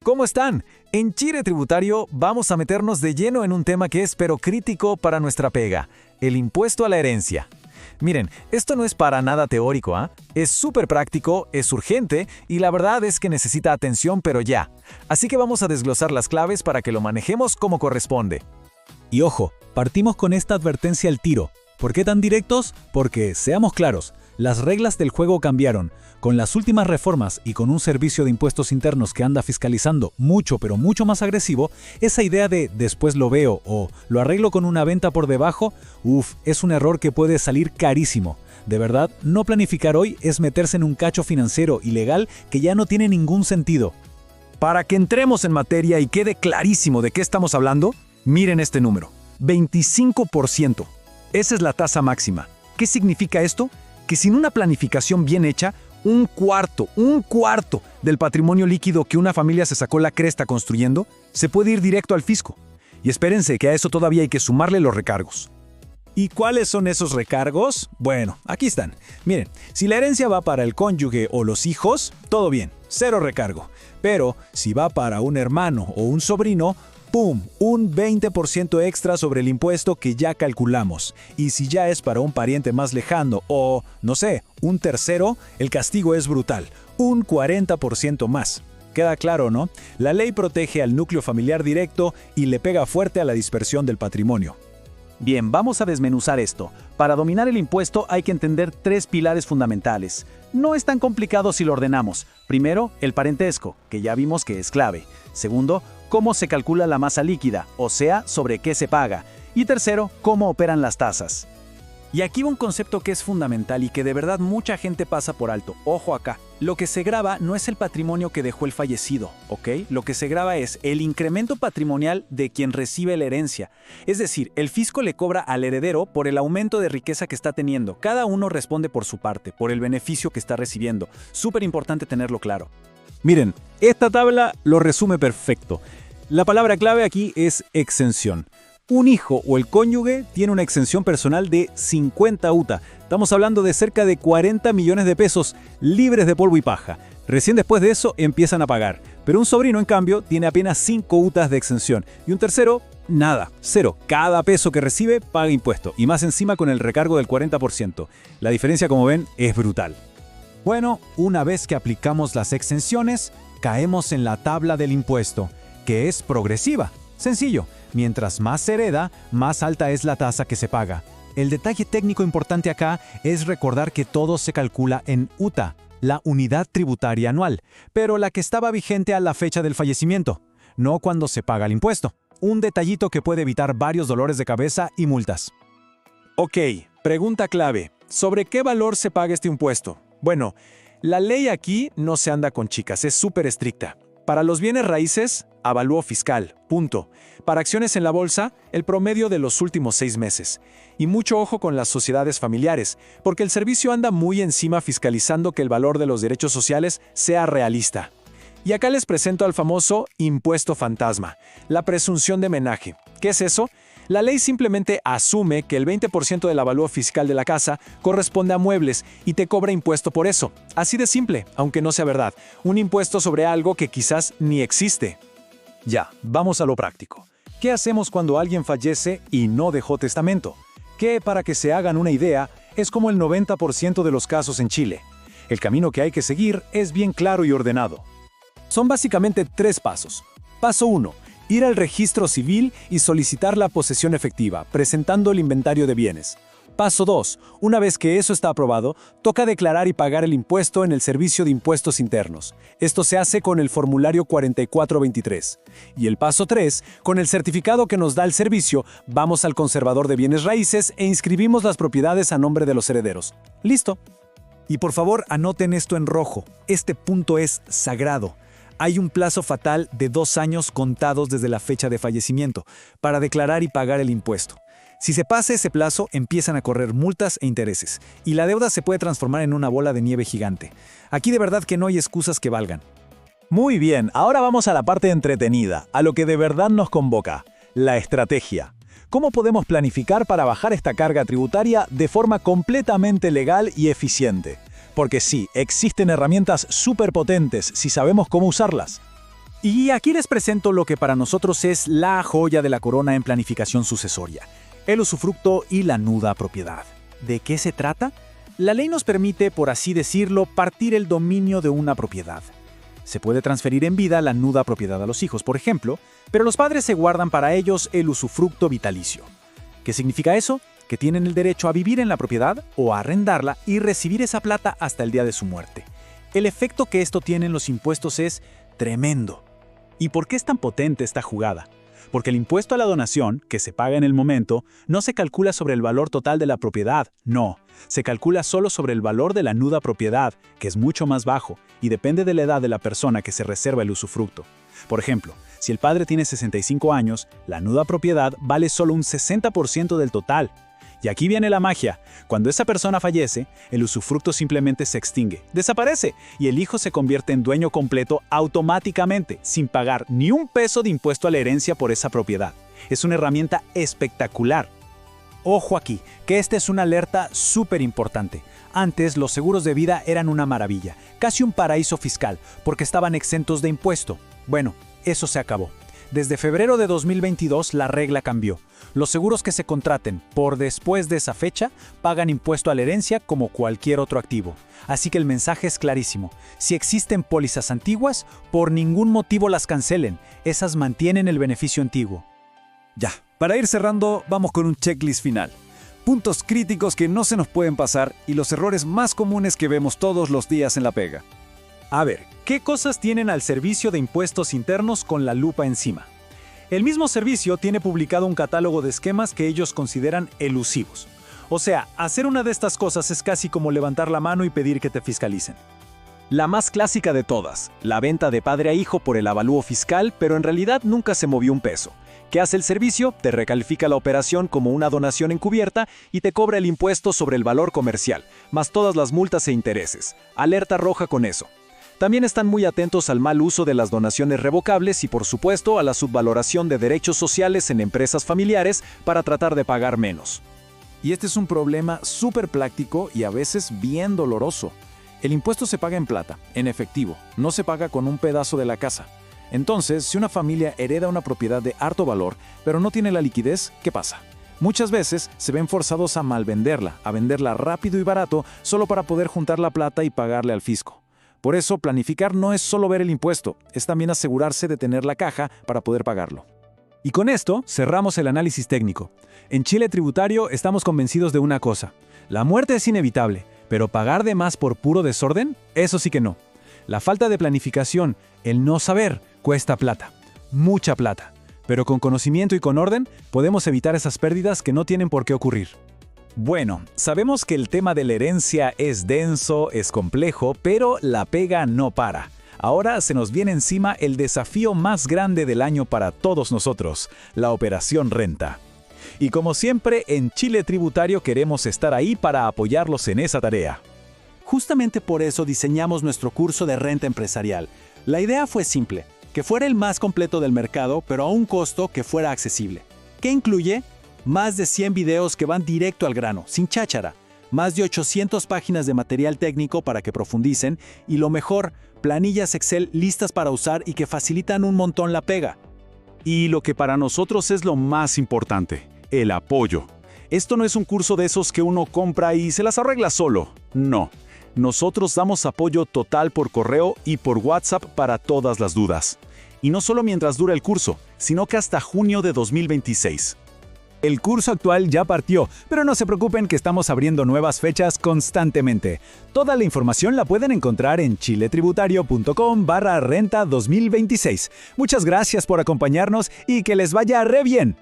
¿Cómo están? En Chile Tributario vamos a meternos de lleno en un tema que es pero crítico para nuestra pega, el impuesto a la herencia. Miren, esto no es para nada teórico, ¿ah? Es súper práctico, es urgente y la verdad es que necesita atención pero ya. Así que vamos a desglosar las claves para que lo manejemos como corresponde. Y ojo, partimos con esta advertencia al tiro. ¿Por qué tan directos? Porque, seamos claros, las reglas del juego cambiaron. Con las últimas reformas y con un servicio de impuestos internos que anda fiscalizando mucho pero mucho más agresivo, esa idea de después lo veo o lo arreglo con una venta por debajo, es un error que puede salir carísimo. De verdad, no planificar hoy es meterse en un cacho financiero y legal que ya no tiene ningún sentido. Para que entremos en materia y quede clarísimo de qué estamos hablando, miren este número, 25%. Esa es la tasa máxima. ¿Qué significa esto? Que sin una planificación bien hecha, un cuarto del patrimonio líquido que una familia se sacó la cresta construyendo, se puede ir directo al fisco. Y espérense que a eso todavía hay que sumarle los recargos. ¿Y cuáles son esos recargos? Bueno, aquí están. Miren, si la herencia va para el cónyuge o los hijos, todo bien, cero recargo. Pero si va para un hermano o un sobrino, ¡pum!, un 20% extra sobre el impuesto que ya calculamos. Y si ya es para un pariente más lejano o, no sé, un tercero, el castigo es brutal, un 40% más. Queda claro, ¿no? La ley protege al núcleo familiar directo y le pega fuerte a la dispersión del patrimonio. Bien, vamos a desmenuzar esto. Para dominar el impuesto hay que entender tres pilares fundamentales. No es tan complicado si lo ordenamos. Primero, el parentesco, que ya vimos que es clave. Segundo, cómo se calcula la masa líquida, o sea, sobre qué se paga. Y tercero, cómo operan las tasas. Y aquí va un concepto que es fundamental y que de verdad mucha gente pasa por alto. Ojo acá, lo que se grava no es el patrimonio que dejó el fallecido, ¿ok? Lo que se grava es el incremento patrimonial de quien recibe la herencia. Es decir, el fisco le cobra al heredero por el aumento de riqueza que está teniendo. Cada uno responde por su parte, por el beneficio que está recibiendo. Súper importante tenerlo claro. Miren, esta tabla lo resume perfecto. La palabra clave aquí es exención. Un hijo o el cónyuge tiene una exención personal de 50 UTA. Estamos hablando de cerca de 40 millones de pesos libres de polvo y paja. Recién después de eso empiezan a pagar. Pero un sobrino, en cambio, tiene apenas 5 UTAs de exención. Y un tercero, nada, cero. Cada peso que recibe paga impuesto. Y más encima con el recargo del 40%. La diferencia, como ven, es brutal. Bueno, una vez que aplicamos las exenciones, caemos en la tabla del impuesto, que es progresiva. Sencillo, mientras más se hereda, más alta es la tasa que se paga. El detalle técnico importante acá es recordar que todo se calcula en UTA, la unidad tributaria anual, pero la que estaba vigente a la fecha del fallecimiento, no cuando se paga el impuesto. Un detallito que puede evitar varios dolores de cabeza y multas. Ok, pregunta clave. ¿Sobre qué valor se paga este impuesto? Bueno, la ley aquí no se anda con chicas, es súper estricta. Para los bienes raíces, avalúo fiscal, punto. Para acciones en la bolsa, el promedio de los últimos 6 meses. Y mucho ojo con las sociedades familiares, porque el servicio anda muy encima fiscalizando que el valor de los derechos sociales sea realista. Y acá les presento al famoso impuesto fantasma, la presunción de menaje. ¿Qué es eso? La ley simplemente asume que el 20% del avalúo fiscal de la casa corresponde a muebles y te cobra impuesto por eso. Así de simple, aunque no sea verdad. Un impuesto sobre algo que quizás ni existe. Ya, vamos a lo práctico. ¿Qué hacemos cuando alguien fallece y no dejó testamento? Que, para que se hagan una idea, es como el 90% de los casos en Chile. El camino que hay que seguir es bien claro y ordenado. Son básicamente 3 pasos. Paso 1. Ir al registro civil y solicitar la posesión efectiva, presentando el inventario de bienes. Paso 2. Una vez que eso está aprobado, toca declarar y pagar el impuesto en el Servicio de Impuestos Internos. Esto se hace con el formulario 4423. Y el paso 3. Con el certificado que nos da el servicio, vamos al conservador de bienes raíces e inscribimos las propiedades a nombre de los herederos. ¡Listo! Y por favor, anoten esto en rojo. Este punto es sagrado. Hay un plazo fatal de 2 años contados desde la fecha de fallecimiento para declarar y pagar el impuesto. Si se pasa ese plazo, empiezan a correr multas e intereses, y la deuda se puede transformar en una bola de nieve gigante. Aquí de verdad que no hay excusas que valgan. Muy bien, ahora vamos a la parte entretenida, a lo que de verdad nos convoca, la estrategia. ¿Cómo podemos planificar para bajar esta carga tributaria de forma completamente legal y eficiente? Porque sí, existen herramientas súper potentes si sabemos cómo usarlas. Y aquí les presento lo que para nosotros es la joya de la corona en planificación sucesoria: el usufructo y la nuda propiedad. ¿De qué se trata? La ley nos permite, por así decirlo, partir el dominio de una propiedad. Se puede transferir en vida la nuda propiedad a los hijos, por ejemplo, pero los padres se guardan para ellos el usufructo vitalicio. ¿Qué significa eso? Que tienen el derecho a vivir en la propiedad o a arrendarla y recibir esa plata hasta el día de su muerte. El efecto que esto tiene en los impuestos es tremendo. ¿Y por qué es tan potente esta jugada? Porque el impuesto a la donación, que se paga en el momento, no se calcula sobre el valor total de la propiedad, no. Se calcula solo sobre el valor de la nuda propiedad, que es mucho más bajo, y depende de la edad de la persona que se reserva el usufructo. Por ejemplo, si el padre tiene 65 años, la nuda propiedad vale solo un 60% del total. Y aquí viene la magia. Cuando esa persona fallece, el usufructo simplemente se extingue, desaparece, y el hijo se convierte en dueño completo automáticamente, sin pagar ni un peso de impuesto a la herencia por esa propiedad. Es una herramienta espectacular. Ojo aquí, que esta es una alerta súper importante. Antes, los seguros de vida eran una maravilla, casi un paraíso fiscal, porque estaban exentos de impuesto. Bueno, eso se acabó. Desde febrero de 2022 la regla cambió. Los seguros que se contraten por después de esa fecha pagan impuesto a la herencia como cualquier otro activo. Así que el mensaje es clarísimo. Si existen pólizas antiguas, por ningún motivo las cancelen. Esas mantienen el beneficio antiguo. Ya, para ir cerrando, vamos con un checklist final. Puntos críticos que no se nos pueden pasar y los errores más comunes que vemos todos los días en la pega. A ver, ¿qué cosas tienen al Servicio de Impuestos Internos con la lupa encima? El mismo servicio tiene publicado un catálogo de esquemas que ellos consideran elusivos. O sea, hacer una de estas cosas es casi como levantar la mano y pedir que te fiscalicen. La más clásica de todas, la venta de padre a hijo por el avalúo fiscal, pero en realidad nunca se movió un peso. ¿Qué hace el servicio? Te recalifica la operación como una donación encubierta y te cobra el impuesto sobre el valor comercial, más todas las multas e intereses. Alerta roja con eso. También están muy atentos al mal uso de las donaciones revocables y, por supuesto, a la subvaloración de derechos sociales en empresas familiares para tratar de pagar menos. Y este es un problema súper práctico y a veces bien doloroso. El impuesto se paga en plata, en efectivo, no se paga con un pedazo de la casa. Entonces, si una familia hereda una propiedad de harto valor, pero no tiene la liquidez, ¿qué pasa? Muchas veces se ven forzados a malvenderla, a venderla rápido y barato, solo para poder juntar la plata y pagarle al fisco. Por eso, planificar no es solo ver el impuesto, es también asegurarse de tener la caja para poder pagarlo. Y con esto cerramos el análisis técnico. En Chile Tributario estamos convencidos de una cosa: la muerte es inevitable, pero pagar de más por puro desorden, eso sí que no. La falta de planificación, el no saber, cuesta plata, mucha plata. Pero con conocimiento y con orden podemos evitar esas pérdidas que no tienen por qué ocurrir. Bueno, sabemos que el tema de la herencia es denso, es complejo, pero la pega no para. Ahora se nos viene encima el desafío más grande del año para todos nosotros, la operación renta. Y como siempre, en Chile Tributario queremos estar ahí para apoyarlos en esa tarea. Justamente por eso diseñamos nuestro curso de renta empresarial. La idea fue simple: que fuera el más completo del mercado, pero a un costo que fuera accesible. ¿Qué incluye? Más de 100 videos que van directo al grano, sin cháchara. Más de 800 páginas de material técnico para que profundicen y, lo mejor, planillas Excel listas para usar y que facilitan un montón la pega. Y lo que para nosotros es lo más importante, el apoyo. Esto no es un curso de esos que uno compra y se las arregla solo. No. Nosotros damos apoyo total por correo y por WhatsApp para todas las dudas. Y no solo mientras dura el curso, sino que hasta junio de 2026. El curso actual ya partió, pero no se preocupen que estamos abriendo nuevas fechas constantemente. Toda la información la pueden encontrar en chiletributario.com/renta 2026. Muchas gracias por acompañarnos y que les vaya re bien.